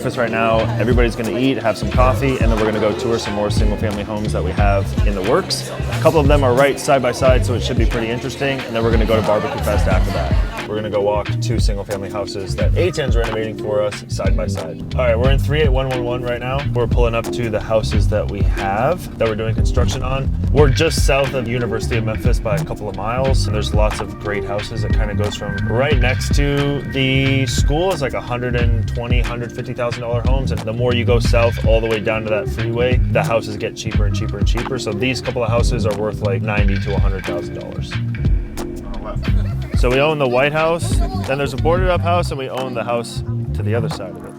breakfast right now. Everybody's gonna eat, have some coffee, and then we're gonna go tour some more single family homes that we have in the works. A couple of them are right side by side, so it should be pretty interesting. And then we're gonna go to Barbecue Fest after that. We're gonna go walk 2 single family houses that A10's renovating for us side by side. All right, we're in 38111 right now. We're pulling up to the houses that we have, that we're doing construction on. We're just south of University of Memphis by a couple of miles. And there's lots of great houses. It kind of goes from right next to the school is like $120,000, $150,000 homes. And the more you go south all the way down to that freeway, the houses get cheaper and cheaper and cheaper. So these couple of houses are worth like $90,000 to $100,000. So we own the White House, then there's a boarded up house, and we own the house to the other side of it.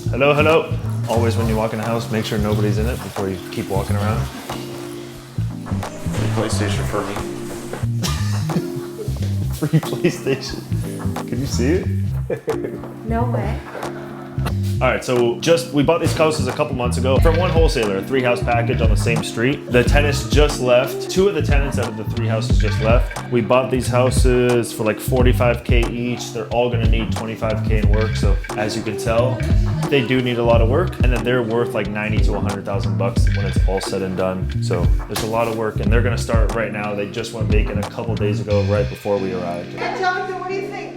Hello, hello. Always when you walk in a house, make sure nobody's in it before you keep walking around. Free PlayStation for me. Free PlayStation. Can you see it? No way. All right, so we bought these houses a couple months ago from one wholesaler, a 3-house package on the same street. The tenants just left. 2 of the tenants out of the 3 houses just left. We bought these houses for like $45K each. They're all gonna need $25K in work. So as you can tell, they do need a lot of work. And then they're worth like $90,000 to $100,000 when it's all said and done. So there's a lot of work and they're gonna start right now. They just went vacant a couple days ago, right before we arrived. Jonathan, what do you think?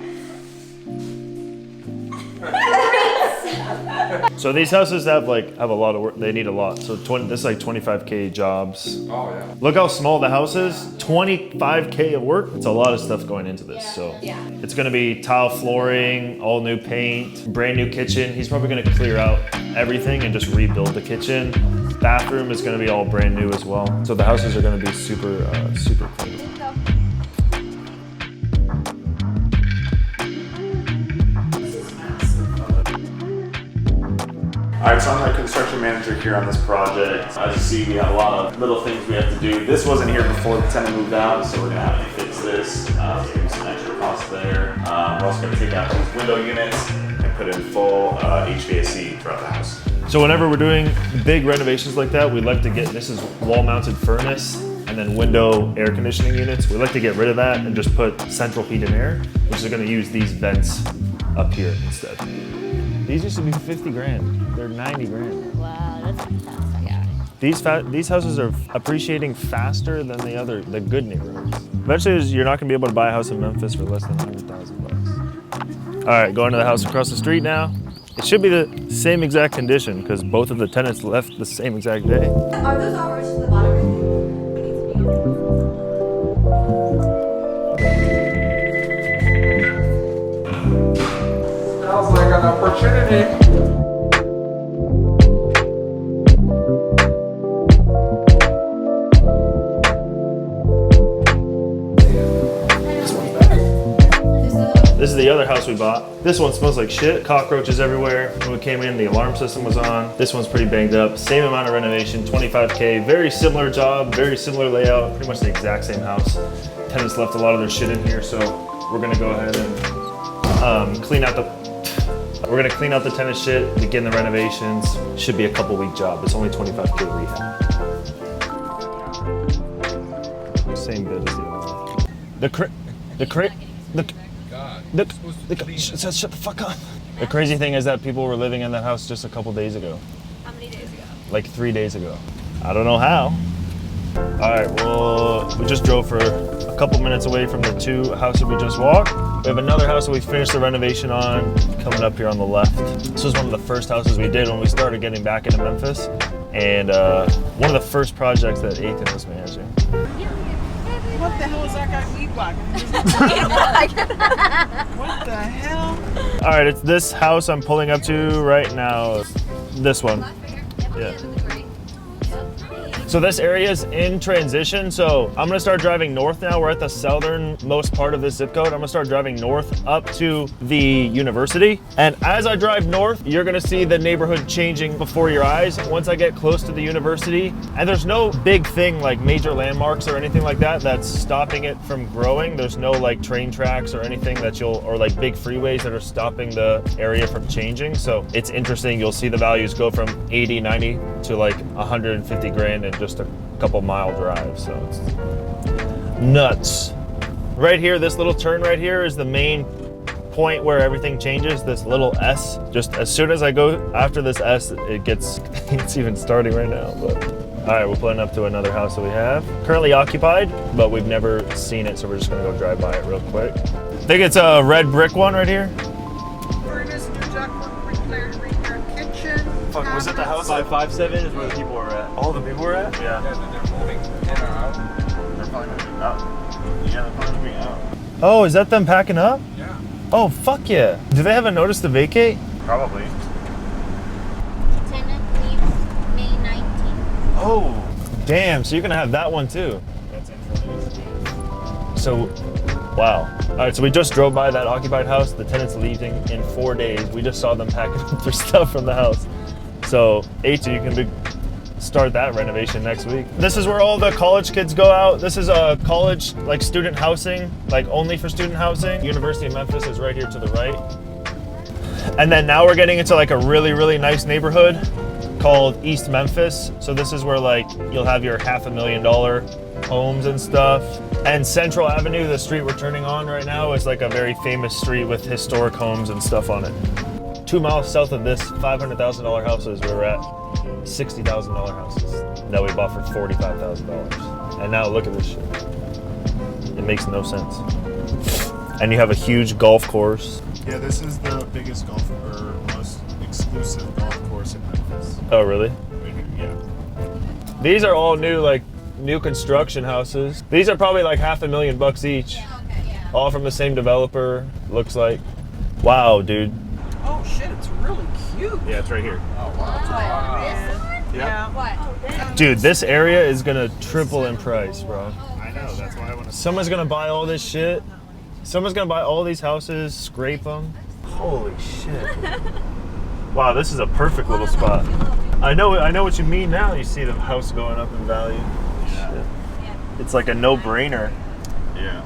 So these houses have a lot of work. They need a lot. So this is like 25K jobs. Oh yeah. Look how small the house is. 25K of work. It's a lot of stuff going into this. So it's gonna be tile flooring, all new paint, brand new kitchen. He's probably gonna clear out everything and just rebuild the kitchen. Bathroom is gonna be all brand new as well. So the houses are gonna be super clean. All right, so I'm the construction manager here on this project. As you see, we have a lot of little things we have to do. This wasn't here before the tenant moved out, so we're gonna have to fix this. Maybe some extra costs there. We're also gonna take out these window units and put in full HVAC throughout the house. So whenever we're doing big renovations like that, we like to get, this is wall-mounted furnace and then window air conditioning units. We like to get rid of that and just put central heat and air, which is gonna use these vents up here instead. These used to be 50 grand. They're 90 grand. Wow, that's fantastic. These houses are appreciating faster than the good neighborhoods. Eventually, you're not gonna be able to buy a house in Memphis for less than $100,000. All right, going to the house across the street now. It should be the same exact condition because both of the tenants left the same exact day. Are those all roads to the bottom? Sounds like an opportunity. This is the other house we bought. This one smells like shit. Cockroaches everywhere. When we came in, the alarm system was on. This one's pretty banged up. Same amount of renovation, 25K. Very similar job, very similar layout. Pretty much the exact same house. Tenants left a lot of their shit in here, so we're gonna go ahead and clean out the tenant shit, begin the renovations. Should be a couple-week job. It's only 25K rehab. Same bid as the other one. Shut the fuck up. The crazy thing is that people were living in that house just a couple days ago. How many days ago? Like 3 days ago. I don't know how. All right, well, we just drove for a couple minutes away from the 2 houses we just walked. We have another house that we finished the renovation on, coming up here on the left. This was one of the first houses we did when we started getting back into Memphis. And one of the first projects that Antoine was managing. What the hell is that guy weed whacking? What the hell? All right, it's this house I'm pulling up to right now. This one. Yeah. So this area is in transition. So I'm gonna start driving north now. We're at the southernmost part of this zip code. I'm gonna start driving north up to the university. And as I drive north, you're gonna see the neighborhood changing before your eyes once I get close to the university. And there's no big thing like major landmarks or anything like that that's stopping it from growing. There's no like train tracks or anything that or like big freeways that are stopping the area from changing. So it's interesting. You'll see the values go from 80, 90 to like 150 grand in just a couple mile drive. So it's nuts. Right here, this little turn right here is the main point where everything changes, this little S, just as soon as I go after this S, it gets, it's even starting right now, but. All right, we're pulling up to another house that we have. Currently occupied, but we've never seen it, so we're just gonna go drive by it real quick. I think it's a red brick one right here. Furnace, new ductwork, repair kitchen. Fuck, was it the house? 557 is where the people were at. All the people were at? Yeah. They're moving in or out. They're probably moving out. Yeah, they're probably moving out. Oh, is that them packing up? Yeah. Oh, fuck yeah. Do they have a notice to vacate? Probably. Tenant leaves May 19th. Oh, damn. So you're gonna have that one too. That's in. So, wow. All right, so we just drove by that occupied house. The tenant's leaving in 4 days. We just saw them packing up their stuff from the house. So, H, you can start that renovation next week. This is where all the college kids go out. This is a college, like student housing, like only for student housing. University of Memphis is right here to the right. And then now we're getting into like a really, really nice neighborhood called East Memphis. So this is where like you'll have your $500,000 homes and stuff. And Central Avenue, the street we're turning on right now, is like a very famous street with historic homes and stuff on it. 2 miles south of this $500,000 houses, we're at $60,000 houses that we bought for $45,000. And now look at this shit. It makes no sense. And you have a huge golf course. Yeah, this is the biggest golf or most exclusive golf course in Memphis. Oh, really? Yeah. These are all new construction houses. These are probably like $500,000 each. Okay, yeah. All from the same developer, looks like. Wow, dude. Oh shit, it's really cute. Yeah, it's right here. Oh, wow. This one? Yeah. What? Dude, this area is gonna triple in price, bro. I know, that's why I want to. Someone's gonna buy all this shit. Someone's gonna buy all these houses, scrape them. Holy shit. Wow, this is a perfect little spot. I know what you mean now. You see the house going up in value. Yeah. It's like a no-brainer. Yeah.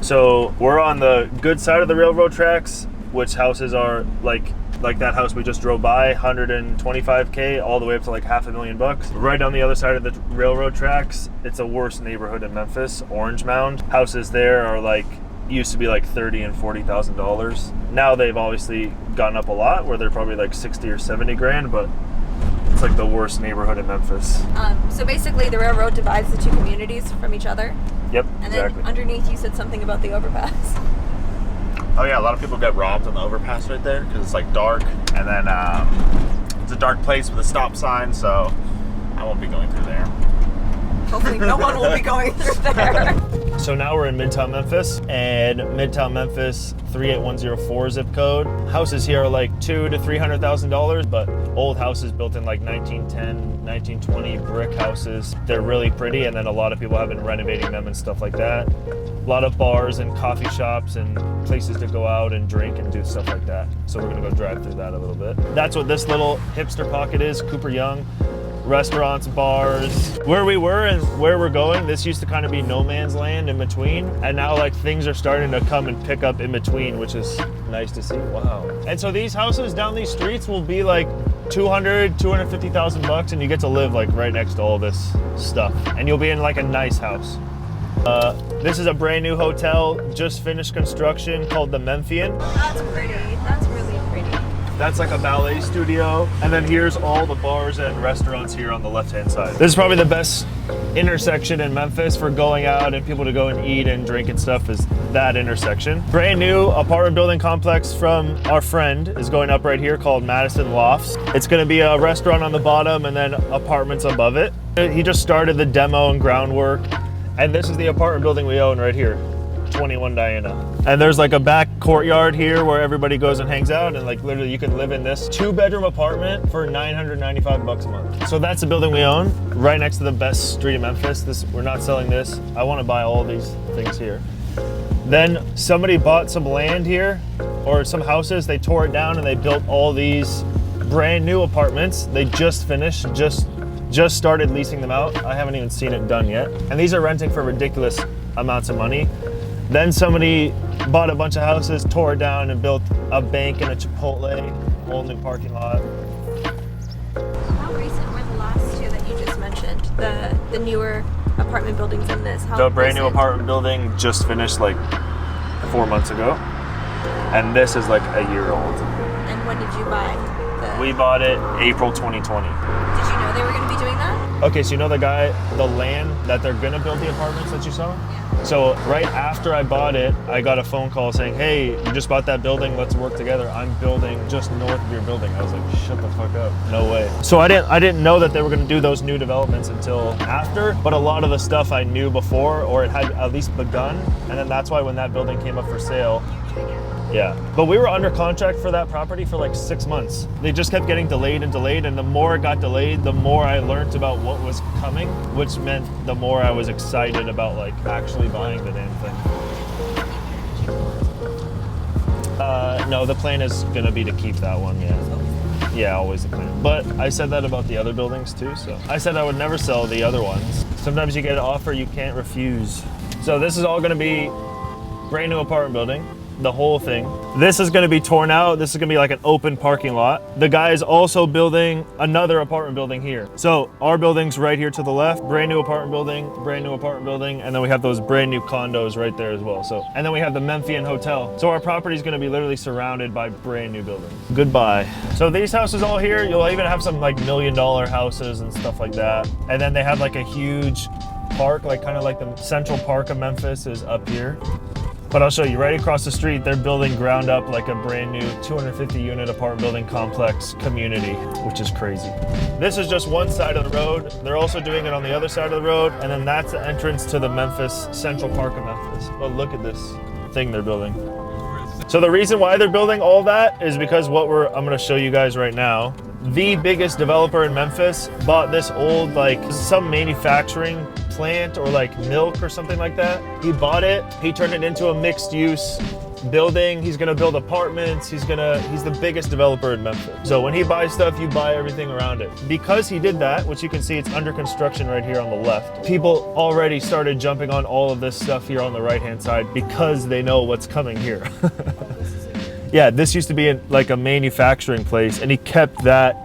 So we're on the good side of the railroad tracks, which houses are like that house we just drove by, 125K, all the way up to like $500,000. Right on the other side of the railroad tracks, it's a worse neighborhood in Memphis, Orange Mound. Houses there are like, used to be like $30,000 and $40,000. Now they've obviously gone up a lot, where they're probably like 60 or 70 grand, but it's like the worst neighborhood in Memphis. So basically the railroad divides the two communities from each other. Yep, And exactly. then underneath you said something about the overpass. Oh yeah, a lot of people get robbed on the overpass right there because it's like dark, and then it's a dark place with a stop sign, so I won't be going through there. Hopefully no one will be going through there. So now we're in Midtown Memphis, and Midtown Memphis 38104 zip code. Houses here are like $200,000 to $300,000, but old houses built in like 1910, 1920 brick houses. They're really pretty, and then a lot of people have been renovating them and stuff like that. A lot of bars and coffee shops and places to go out and drink and do stuff like that. So we're gonna go drive through that a little bit. That's what this little hipster pocket is, Cooper Young. Restaurants, bars. Where we were and where we're going, this used to kind of be no man's land in between. And now like things are starting to come and pick up in between, which is nice to see. Wow. And so these houses down these streets will be like $250,000, and you get to live like right next to all this stuff. And you'll be in like a nice house. This is a brand new hotel, just finished construction, called the Memphian. That's pretty. That's really pretty. That's like a ballet studio. And then here's all the bars and restaurants here on the left-hand side. This is probably the best intersection in Memphis for going out and people to go and eat and drink and stuff, is that intersection. Brand new apartment building complex from our friend is going up right here called Madison Lofts. It's gonna be a restaurant on the bottom and then apartments above it. He just started the demo and groundwork. And this is the apartment building we own right here, 21 Diana. And there's like a back courtyard here where everybody goes and hangs out, and like literally you can live in this 2-bedroom apartment for $995 a month. So that's the building we own, right next to the best street in Memphis. We're not selling this. I want to buy all these things here. Then somebody bought some land here, or some houses, they tore it down and they built all these brand new apartments. They just finished, just started leasing them out. I haven't even seen it done yet. And these are renting for ridiculous amounts of money. Then somebody bought a bunch of houses, tore it down, and built a bank and a Chipotle, whole new parking lot. How recent were the last two that you just mentioned? The newer apartment buildings in this? How The brand new recent? apartment building just finished like 4 months ago. And this is like a year old. And when did you buy the... We bought it April 2020. Did you know they were going to be doing that? Okay, so you know the land that they're gonna build the apartments that you saw? Yeah. So right after I bought it, I got a phone call saying, hey, you just bought that building, let's work together. I'm building just north of your building. I was like, shut the fuck up, no way. So I didn't know that they were gonna do those new developments until after, but a lot of the stuff I knew before, or it had at least begun, and then that's why when that building came up for sale, yeah, but we were under contract for that property for like 6 months. They just kept getting delayed and delayed, and the more it got delayed, the more I learned about what was coming, which meant the more I was excited about like actually buying the damn thing. No, the plan is gonna be to keep that one, yeah. Yeah, always the plan. But I said that about the other buildings too, so. I said I would never sell the other ones. Sometimes you get an offer you can't refuse. So this is all gonna be brand new apartment building. The whole thing. This is gonna be torn out. This is gonna be like an open parking lot. The guy is also building another apartment building here. So our building's right here to the left, brand new apartment building, and then we have those brand new condos right there as well. So, and then we have the Memphian hotel. So our property is gonna be literally surrounded by brand new buildings. Goodbye. So these houses all here, you'll even have some like $1 million houses and stuff like that. And then they have like a huge park, like kind of like the Central Park of Memphis is up here. But I'll show you right across the street, they're building ground up like a brand new 250 unit apartment building complex community, which is crazy. This is just one side of the road. They're also doing it on the other side of the road. And then that's the entrance to the Memphis, Central Park of Memphis. Oh, look at this thing they're building. So the reason why they're building all that is because I'm gonna show you guys right now. The biggest developer in Memphis bought this old, like some manufacturing plant or like milk or something like that. He bought it, he turned it into a mixed use building. He's gonna build apartments. He's the biggest developer in Memphis. So when he buys stuff, you buy everything around it. Because he did that, which you can see it's under construction right here on the left, people already started jumping on all of this stuff here on the right-hand side because they know what's coming here. Yeah, this used to be like a manufacturing place, and he kept that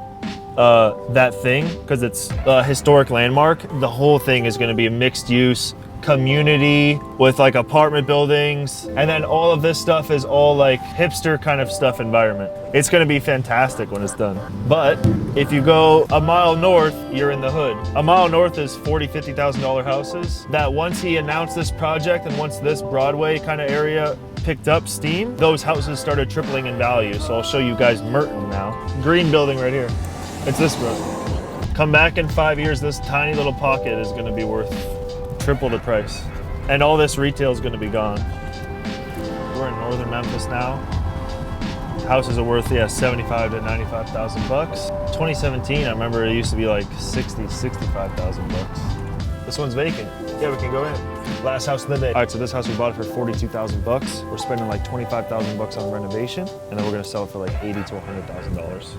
thing because it's a historic landmark. The whole thing is going to be a mixed use community with like apartment buildings, and then all of this stuff is all like hipster kind of stuff environment. It's going to be fantastic when it's done. But if you go a mile north, you're in the hood. A mile north is $40,000, $50,000 houses that once he announced this project and once this Broadway kind of area picked up steam, those houses started tripling in value. So I'll show you guys Merton now. Green building right here. It's this road. Come back in 5 years, this tiny little pocket is going to be worth triple the price. And all this retail is going to be gone. We're in northern Memphis now. Houses are worth, yeah, 75 to 95,000 bucks. 2017, I remember it used to be like 60, 65,000 bucks. This one's vacant. Yeah, we can go in. Last house of the day. All right, so this house we bought it for 42,000 bucks. We're spending like 25,000 bucks on renovation, and then we're gonna sell it for like $80,000 to $100,000.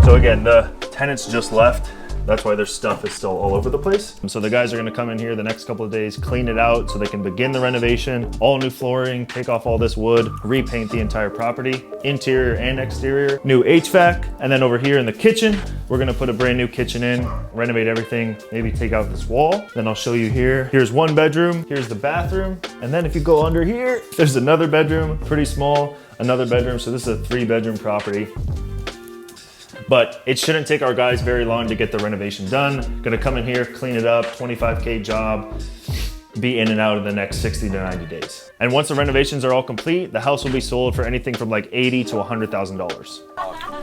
So again, the tenants just left. That's why their stuff is still all over the place. So the guys are gonna come in here the next couple of days, clean it out so they can begin the renovation, all new flooring, take off all this wood, repaint the entire property, interior and exterior, new HVAC. And then over here in the kitchen, we're gonna put a brand new kitchen in, renovate everything, maybe take out this wall. Then I'll show you here. Here's one bedroom, here's the bathroom. And then if you go under here, there's another bedroom, pretty small, another bedroom. So this is a 3-bedroom property. But it shouldn't take our guys very long to get the renovation done. Gonna come in here, clean it up, 25K job, be in and out in the next 60 to 90 days. And once the renovations are all complete, the house will be sold for anything from like $80,000 to $100,000.